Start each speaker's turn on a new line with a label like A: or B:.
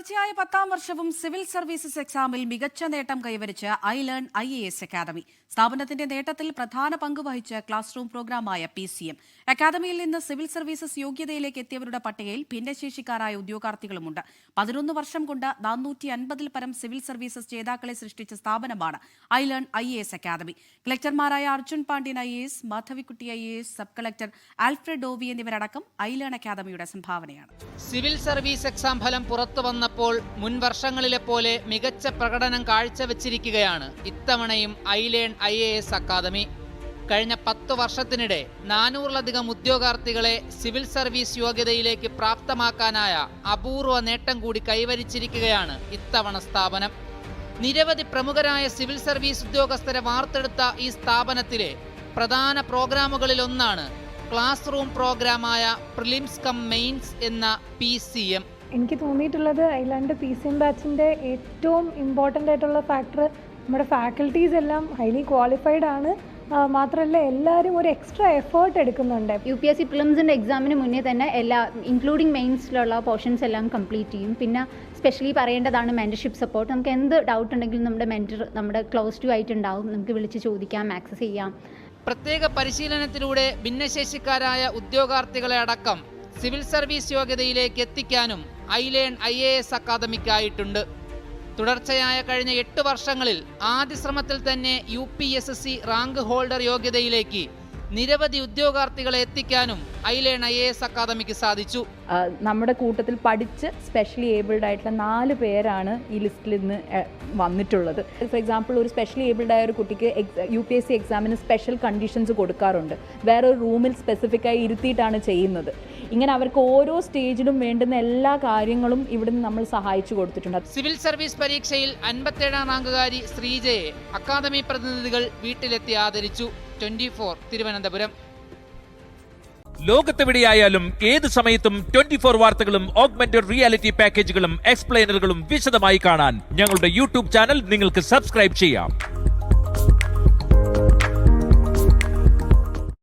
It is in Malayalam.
A: തുടർച്ചയായ 10ാം വർഷവും സിവിൽ സർവീസസ് എക്സാമിൽ മികച്ച നേട്ടം കൈവരിച്ച് ഐലേൺ IAS അക്കാദമി. സ്ഥാപനത്തിന്റെ നേട്ടത്തിൽ പ്രധാന പങ്ക് വഹിച്ച ക്ലാസ് റൂം പ്രോഗ്രാമായ PCM. അക്കാദമിയിൽ നിന്ന് സിവിൽ സർവീസസ് യോഗ്യതയിലേക്ക് എത്തിയവരുടെ പട്ടികയിൽ ഭിന്നശേഷിക്കാരായ ഉദ്യോഗാർത്ഥികളുമുണ്ട്. 11 വർഷം കൊണ്ട് 450-ൽ പരം സിവിൽ സർവീസസ് ജേതാക്കളെ സൃഷ്ടിച്ച സ്ഥാപനമാണ് ഐലേൺ IAS അക്കാദമി. കളക്ടർമാരായ Arjun Pandian IAS, Madhavikutty IAS, sub collector Alfred OV എന്നിവരടക്കം ഐലേൺ അക്കാദമിയുടെ സംഭാവനയാണ്.
B: സിവിൽ സർവീസ് എക്സാം ഫലം പുറത്തു വന്നപ്പോൾ മുൻ വർഷങ്ങളിലെ പോലെ മികച്ച പ്രകടനം കാഴ്ചവെച്ചിരിക്കുകയാണ് ഇത്തവണയും ഐലേൺ IAS അക്കാദമി. കഴിഞ്ഞ 10 വർഷത്തിനിടെ 400-ലധികം ഉദ്യോഗാർത്ഥികളെ സിവിൽ സർവീസ് യോഗ്യതയിലേക്ക് പ്രാപ്തമാക്കാനായ അപൂർവ നേട്ടം കൂടി കൈവരിച്ചിരിക്കുകയാണ് ഇത്തവണ സ്ഥാപനം. നിരവധി പ്രമുഖരായ സിവിൽ സർവീസ് ഉദ്യോഗസ്ഥരെ വാർത്തെടുത്ത ഈ സ്ഥാപനത്തിലെ പ്രധാന പ്രോഗ്രാമുകളിലൊന്നാണ് ക്ലാസ് റൂം പ്രോഗ്രാമായ പ്രിലിംസ് കം മെയിൻസ് എന്ന PCM.
C: എനിക്ക് തോന്നിയിട്ടുള്ളത് ഐലാൻഡ് PCM ബാച്ചിൻ്റെ ഏറ്റവും ഇമ്പോർട്ടൻ്റ് ആയിട്ടുള്ള ഫാക്ടർ നമ്മുടെ ഫാക്കൽറ്റീസ് എല്ലാം ഹൈലി ക്വാളിഫൈഡ് ആണ്. മാത്രമല്ല എല്ലാവരും ഒരു എക്സ്ട്രാ എഫേർട്ട് എടുക്കുന്നുണ്ട്.
D: UPSC പ്രിലിംസിൻ്റെ എക്സാമിന് മുന്നേ തന്നെ എല്ലാ ഇൻക്ലൂഡിങ് മെയിൻസിലുള്ള പോർഷൻസ് എല്ലാം കംപ്ലീറ്റ് ചെയ്യും. പിന്നെ സ്പെഷ്യലി പറയേണ്ടതാണ് മെൻറ്റർഷിപ്പ് സപ്പോർട്ട്. നമുക്ക് എന്ത് ഡൗട്ട് ഉണ്ടെങ്കിലും നമ്മുടെ മെൻറ്റർ നമ്മുടെ ക്ലോസ് ടു ആയിട്ടുണ്ടാവും. നമുക്ക് വിളിച്ച് ചോദിക്കാം, ആക്സസ് ചെയ്യാം.
B: പ്രത്യേക പരിശീലനത്തിലൂടെ ഭിന്നശേഷിക്കാരായ ഉദ്യോഗാർത്ഥികളെ അടക്കം സിവിൽ സർവീസ് യോഗ്യതയിലേക്ക് എത്തിക്കാനും ഐലേൺ IAS അക്കാദമിക്കായിട്ടുണ്ട്. തുടർച്ചയായ കഴിഞ്ഞ 8 വർഷങ്ങളിൽ ആദ്യ ശ്രമത്തിൽ തന്നെ UPSSC റാങ്ക് ഹോൾഡർ യോഗ്യതയിലേക്ക് നിരവധി ഉദ്യോഗാർത്ഥികളെ എത്തിക്കാനും ഐലേൺ IAS അക്കാദമിക്ക് സാധിച്ചു.
E: നമ്മുടെ കൂട്ടത്തിൽ പഠിച്ച് സ്പെഷ്യലി ഏബിൾഡ് ആയിട്ടുള്ള 4 പേരാണ് ഈ ലിസ്റ്റിൽ നിന്ന് വന്നിട്ടുള്ളത്. ഫോർ എക്സാമ്പിൾ, ഒരു സ്പെഷ്യലി ഏബിൾഡ് ആയ ഒരു കുട്ടിക്ക് UPSC എക്സാമിന് സ്പെഷ്യൽ കണ്ടീഷൻസ് കൊടുക്കാറുണ്ട്. വേറൊരു റൂമിൽ സ്പെസിഫിക്കായി ഇരുത്തിയിട്ടാണ് ചെയ്യുന്നത്. ഇങ്ങനെ അവർക്ക് ഓരോ സ്റ്റേജിലും വേണ്ടുന്ന എല്ലാ കാര്യങ്ങളും ഇവിടുന്ന് നമ്മൾ സഹായിച്ചു കൊടുത്തിട്ടുണ്ട്.
B: സിവിൽ സർവീസ് പരീക്ഷയിൽ 57ാം റാങ്കുകാരി ശ്രീജയെ അക്കാദമി പ്രതിനിധികൾ വീട്ടിലെത്തി ആദരിച്ചു. 24 തിരുവനന്തപുരം.
F: ലോകത്തെവിടെയായാലും ഏത് സമയത്തും 24 വാർത്തകളും ഓഗ്മെന്റഡ് റിയാലിറ്റി പാക്കേജുകളും എക്സ്പ്ലെയിനറുകളും വിശദമായി കാണാൻ ഞങ്ങളുടെ YouTube ചാനൽ നിങ്ങൾക്ക് സബ്സ്ക്രൈബ് ചെയ്യാം.